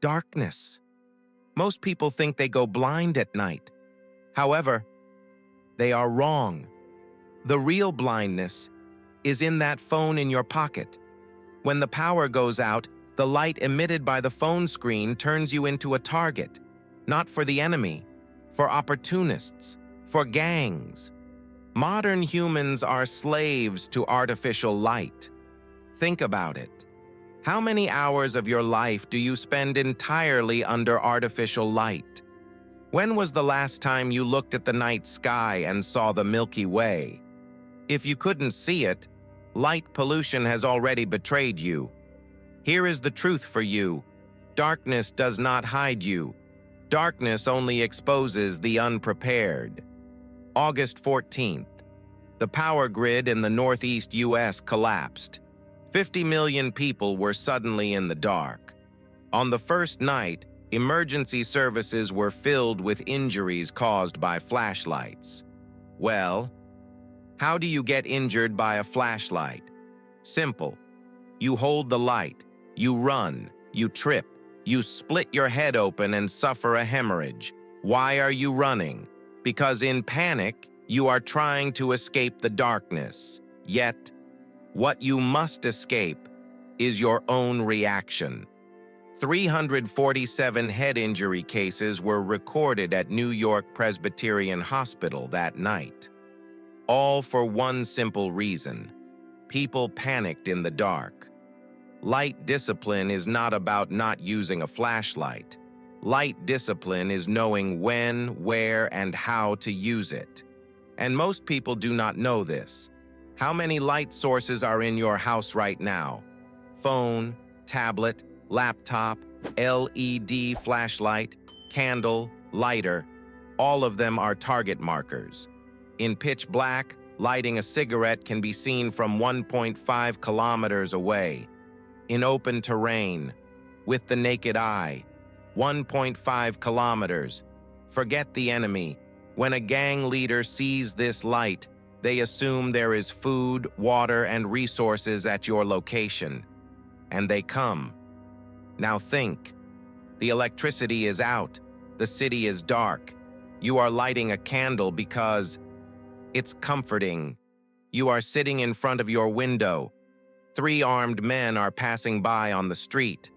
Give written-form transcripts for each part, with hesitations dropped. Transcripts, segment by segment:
Darkness. Most people think they go blind at night. However, they are wrong. The real blindness is in that phone in your pocket. When the power goes out, the light emitted by the phone screen turns you into a target, not for the enemy, for opportunists, for gangs. Modern humans are slaves to artificial light. Think about it. How many hours of your life do you spend entirely under artificial light? When was the last time you looked at the night sky and saw the Milky Way? If you couldn't see it, light pollution has already betrayed you. Here is the truth for you. Darkness does not hide you. Darkness only exposes the unprepared. August 14th. The power grid in the northeast U.S. collapsed. 50 million people were suddenly in the dark. On the first night, emergency services were filled with injuries caused by flashlights. Well, how do you get injured by a flashlight? Simple. You hold the light, you run, you trip, you split your head open and suffer a hemorrhage. Why are you running? Because in panic, you are trying to escape the darkness. Yet, what you must escape is your own reaction. 347 head injury cases were recorded at New York Presbyterian Hospital that night. All for one simple reason. People panicked in the dark. Light discipline is not about not using a flashlight. Light discipline is knowing when, where, and how to use it. And most people do not know this. How many light sources are in your house right now? Phone, tablet, laptop, LED flashlight, candle, lighter. All of them are target markers. In pitch black, lighting a cigarette can be seen from 1.5 kilometers away. In open terrain, with the naked eye, 1.5 kilometers. Forget the enemy. When a gang leader sees this light, they assume there is food, water, and resources at your location. And they come. Now think. The electricity is out. The city is dark. You are lighting a candle because it's comforting. You are sitting in front of your window. 3 armed men are passing by on the street.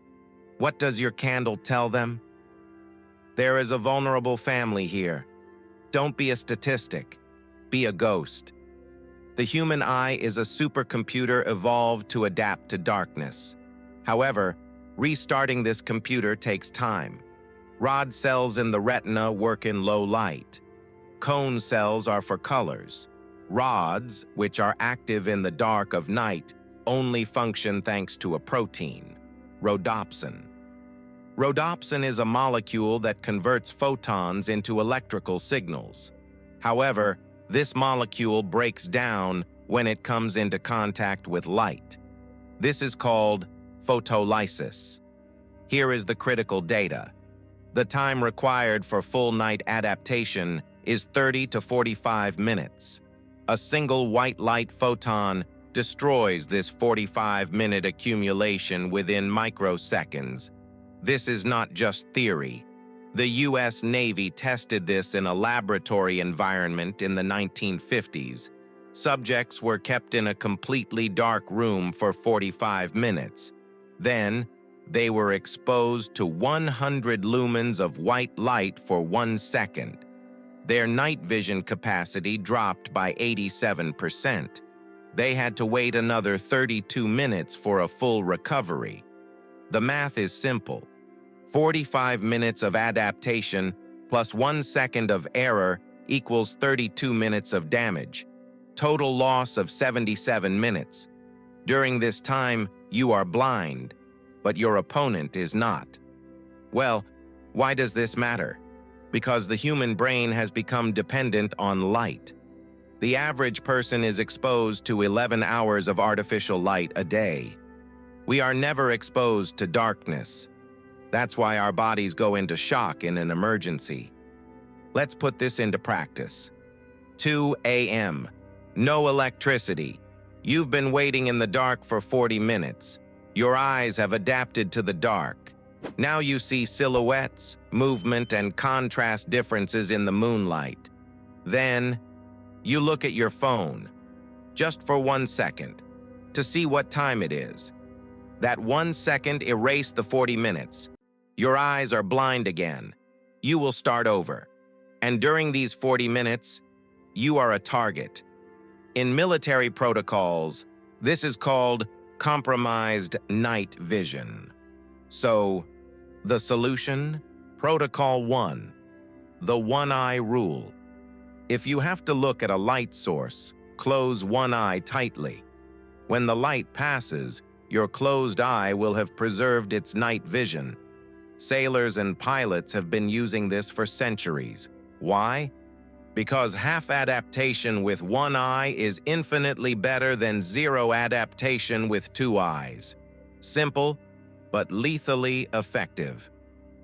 What does your candle tell them? There is a vulnerable family here. Don't be a statistic. Be a ghost. The human eye is a supercomputer evolved to adapt to darkness. However, restarting this computer takes time. Rod cells in the retina work in low light. Cone cells are for colors. Rods, which are active in the dark of night, only function thanks to a protein, rhodopsin. Rhodopsin is a molecule that converts photons into electrical signals. However, this molecule breaks down when it comes into contact with light. This is called photolysis. Here is the critical data. The time required for full night adaptation is 30 to 45 minutes. A single white light photon destroys this 45-minute accumulation within microseconds. This is not just theory. The U.S. Navy tested this in a laboratory environment in the 1950s. Subjects were kept in a completely dark room for 45 minutes. Then, they were exposed to 100 lumens of white light for 1 second. Their night vision capacity dropped by 87%. They had to wait another 32 minutes for a full recovery. The math is simple. 45 minutes of adaptation plus 1 second of error equals 32 minutes of damage. Total loss of 77 minutes. During this time, you are blind, but your opponent is not. Well, why does this matter? Because the human brain has become dependent on light. The average person is exposed to 11 hours of artificial light a day. We are never exposed to darkness. That's why our bodies go into shock in an emergency. Let's put this into practice. 2 a.m. No electricity. You've been waiting in the dark for 40 minutes. Your eyes have adapted to the dark. Now you see silhouettes, movement, and contrast differences in the moonlight. Then, you look at your phone, just for 1 second, to see what time it is. That 1 second erased the 40 minutes. Your eyes are blind again. You will start over. And during these 40 minutes, you are a target. In military protocols, this is called compromised night vision. So, the solution? Protocol 1. The one-eye rule. If you have to look at a light source, close one eye tightly. When the light passes, your closed eye will have preserved its night vision. Sailors and pilots have been using this for centuries. Why? Because half adaptation with one eye is infinitely better than zero adaptation with two eyes. Simple, but lethally effective.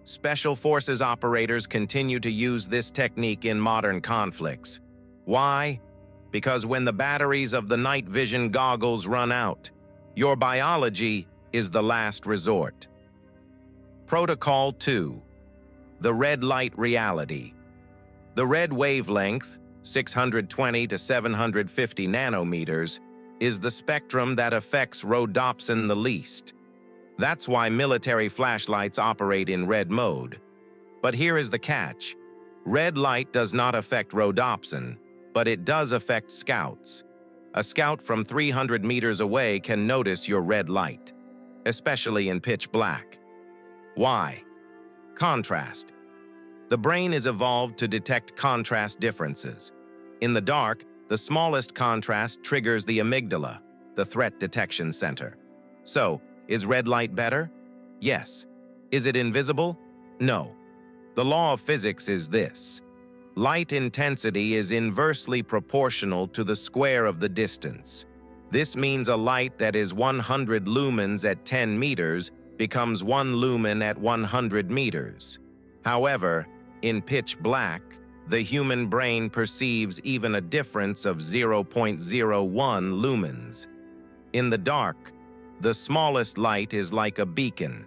Special Forces operators continue to use this technique in modern conflicts. Why? Because when the batteries of the night vision goggles run out, your biology is the last resort. Protocol 2. The red light reality. The red wavelength, 620 to 750 nanometers, is the spectrum that affects rhodopsin the least. That's why military flashlights operate in red mode. But here is the catch. Red light does not affect rhodopsin, but it does affect scouts. A scout from 300 meters away can notice your red light, especially in pitch black. Why? Contrast. The brain is evolved to detect contrast differences. In the dark, the smallest contrast triggers the amygdala, the threat detection center. So, is red light better? Yes. Is it invisible? No. The law of physics is this. Light intensity is inversely proportional to the square of the distance. This means a light that is 100 lumens at 10 meters becomes 1 lumen at 100 meters. However, in pitch black, the human brain perceives even a difference of 0.01 lumens. In the dark, the smallest light is like a beacon.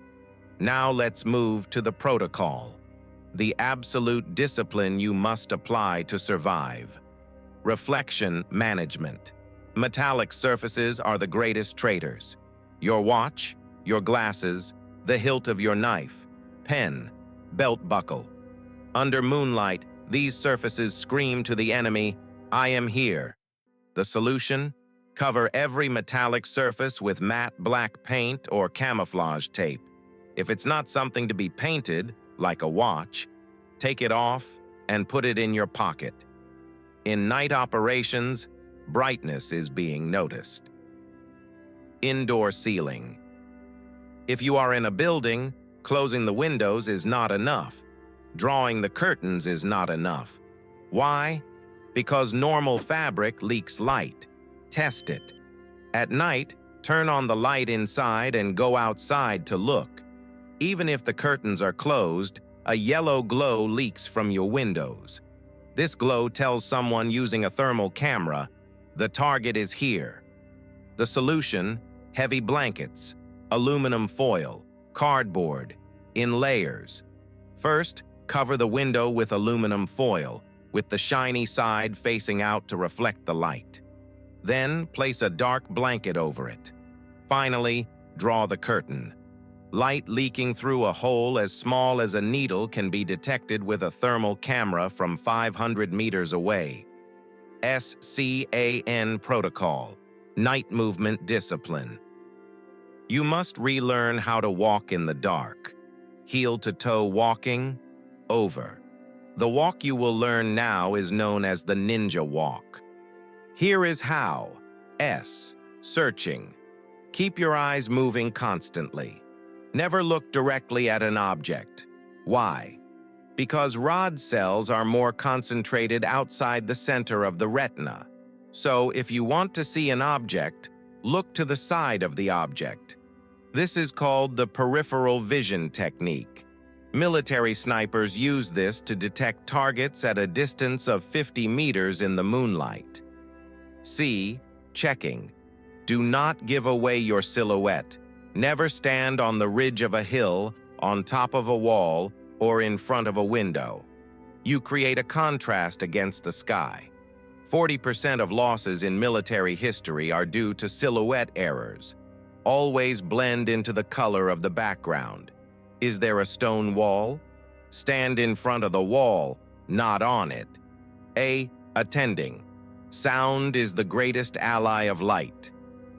Now let's move to the protocol, the absolute discipline you must apply to survive. Reflection management. Metallic surfaces are the greatest traitors. Your watch, your glasses, the hilt of your knife, pen, belt buckle. Under moonlight, these surfaces scream to the enemy, "I am here." The solution? Cover every metallic surface with matte black paint or camouflage tape. If it's not something to be painted, like a watch, take it off and put it in your pocket. In night operations, brightness is being noticed. Indoor ceiling. If you are in a building, closing the windows is not enough. Drawing the curtains is not enough. Why? Because normal fabric leaks light. Test it. At night, turn on the light inside and go outside to look. Even if the curtains are closed, a yellow glow leaks from your windows. This glow tells someone using a thermal camera, the target is here. The solution? Heavy blankets, aluminum foil, cardboard, in layers. First, cover the window with aluminum foil, with the shiny side facing out to reflect the light. Then, place a dark blanket over it. Finally, draw the curtain. Light leaking through a hole as small as a needle can be detected with a thermal camera from 500 meters away. S.C.A.N. protocol, night movement discipline. You must relearn how to walk in the dark. Heel-to-toe walking, over. The walk you will learn now is known as the ninja walk. Here is how. S. Searching. Keep your eyes moving constantly. Never look directly at an object. Why? Because rod cells are more concentrated outside the center of the retina. So if you want to see an object, look to the side of the object. This is called the peripheral vision technique. Military snipers use this to detect targets at a distance of 50 meters in the moonlight. C. Checking. Do not give away your silhouette. Never stand on the ridge of a hill, on top of a wall, or in front of a window. You create a contrast against the sky. 40% of losses in military history are due to silhouette errors. Always blend into the color of the background. Is there a stone wall? Stand in front of the wall, not on it. Attending. Sound is the greatest ally of light.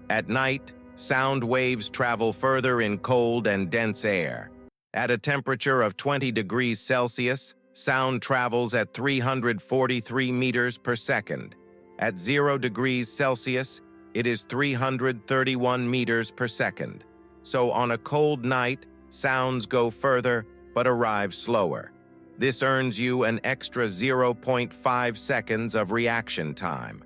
At night, sound waves travel further in cold and dense air. At a temperature of 20 degrees Celsius, sound travels at 343 meters per second. At 0 degrees Celsius, it is 331 meters per second. So on a cold night, sounds go further but arrive slower. This earns you an extra 0.5 seconds of reaction time.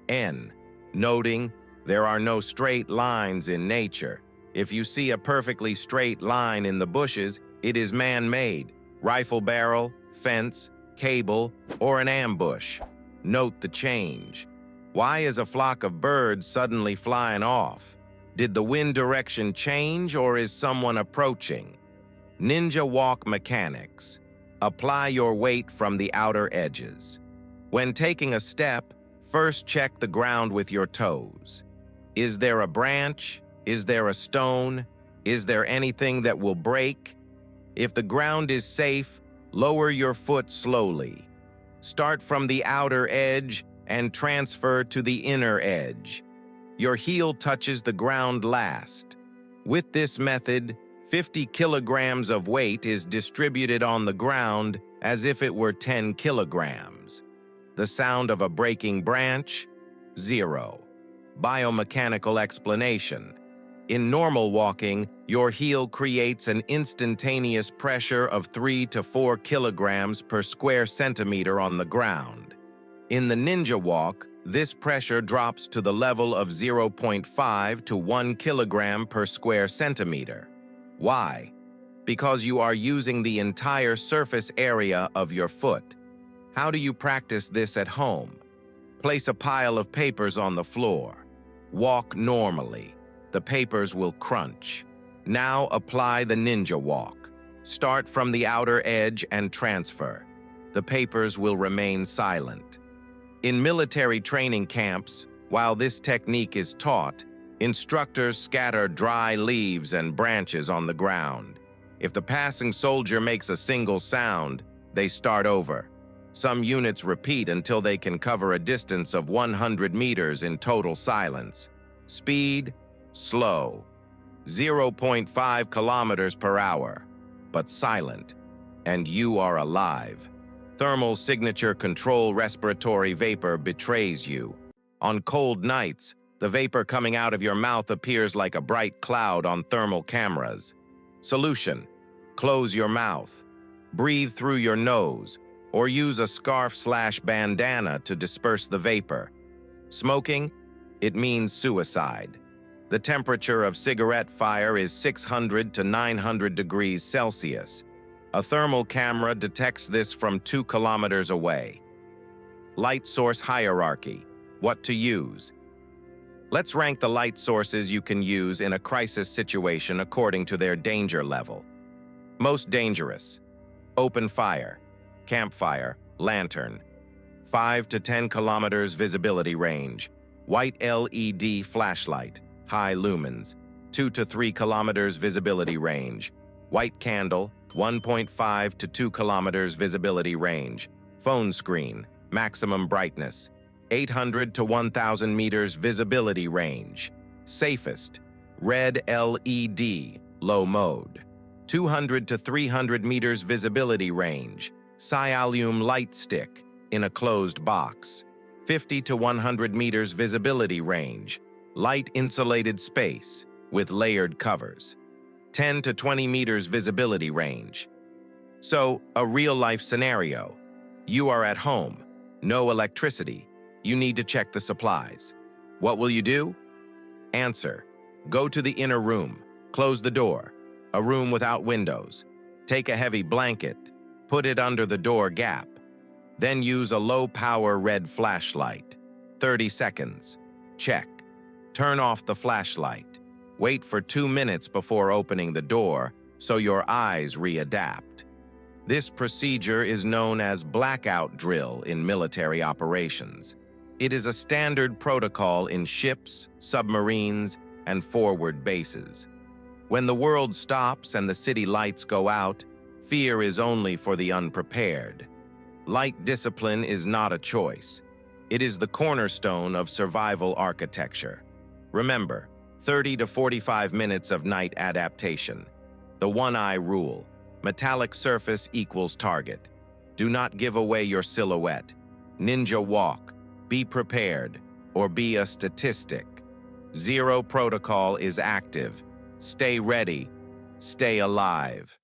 N. Noting, there are no straight lines in nature. If you see a perfectly straight line in the bushes, it is man-made. Rifle barrel, fence, cable, or an ambush. Note the change. Why is a flock of birds suddenly flying off? Did the wind direction change or is someone approaching? Ninja walk mechanics. Apply your weight from the outer edges. When taking a step, first check the ground with your toes. Is there a branch? Is there a stone? Is there anything that will break? If the ground is safe, lower your foot slowly. Start from the outer edge and transfer to the inner edge. Your heel touches the ground last. With this method, 50 kilograms of weight is distributed on the ground as if it were 10 kilograms. The sound of a breaking branch? 0. Biomechanical explanation. In normal walking, your heel creates an instantaneous pressure of 3 to 4 kilograms per square centimeter on the ground. In the ninja walk, this pressure drops to the level of 0.5 to 1 kilogram per square centimeter. Why? Because you are using the entire surface area of your foot. How do you practice this at home? Place a pile of papers on the floor. Walk normally. The papers will crunch. Now apply the ninja walk. Start from the outer edge and transfer. The papers will remain silent. In military training camps, while this technique is taught, instructors scatter dry leaves and branches on the ground. If the passing soldier makes a single sound, they start over. Some units repeat until they can cover a distance of 100 meters in total silence. Speed, slow, 0.5 kilometers per hour, but silent, and you are alive. Thermal signature control respiratory vapor betrays you. On cold nights, the vapor coming out of your mouth appears like a bright cloud on thermal cameras. Solution: close your mouth. Breathe through your nose, or use a scarf/bandana to disperse the vapor. Smoking? It means suicide. The temperature of cigarette fire is 600 to 900 degrees Celsius. A thermal camera detects this from 2 kilometers away. Light source hierarchy. What to use? Let's rank the light sources you can use in a crisis situation according to their danger level. Most dangerous: open fire, campfire, lantern. 5 to 10 kilometers visibility range. White LED flashlight, high lumens. 2 to 3 kilometers visibility range. White candle, 1.5 to 2 kilometers visibility range. Phone screen, maximum brightness. 800 to 1,000 meters visibility range. Safest, red LED, low mode. 200 to 300 meters visibility range. Sialium light stick, in a closed box. 50 to 100 meters visibility range. Light insulated space, with layered covers. 10 to 20 meters visibility range. So, a real-life scenario. You are at home, no electricity. You need to check the supplies. What will you do? Answer: go to the inner room, close the door, a room without windows. Take a heavy blanket, put it under the door gap. Then use a low-power red flashlight. 30 seconds. Check. Turn off the flashlight. Wait for 2 minutes before opening the door, so your eyes readapt. This procedure is known as blackout drill in military operations. It is a standard protocol in ships, submarines, and forward bases. When the world stops and the city lights go out, fear is only for the unprepared. Light discipline is not a choice. It is the cornerstone of survival architecture. Remember, 30 to 45 minutes of night adaptation. The one-eye rule. Metallic surface equals target. Do not give away your silhouette. Ninja walk. Be prepared, or be a statistic. Zero protocol is active. Stay ready. Stay alive.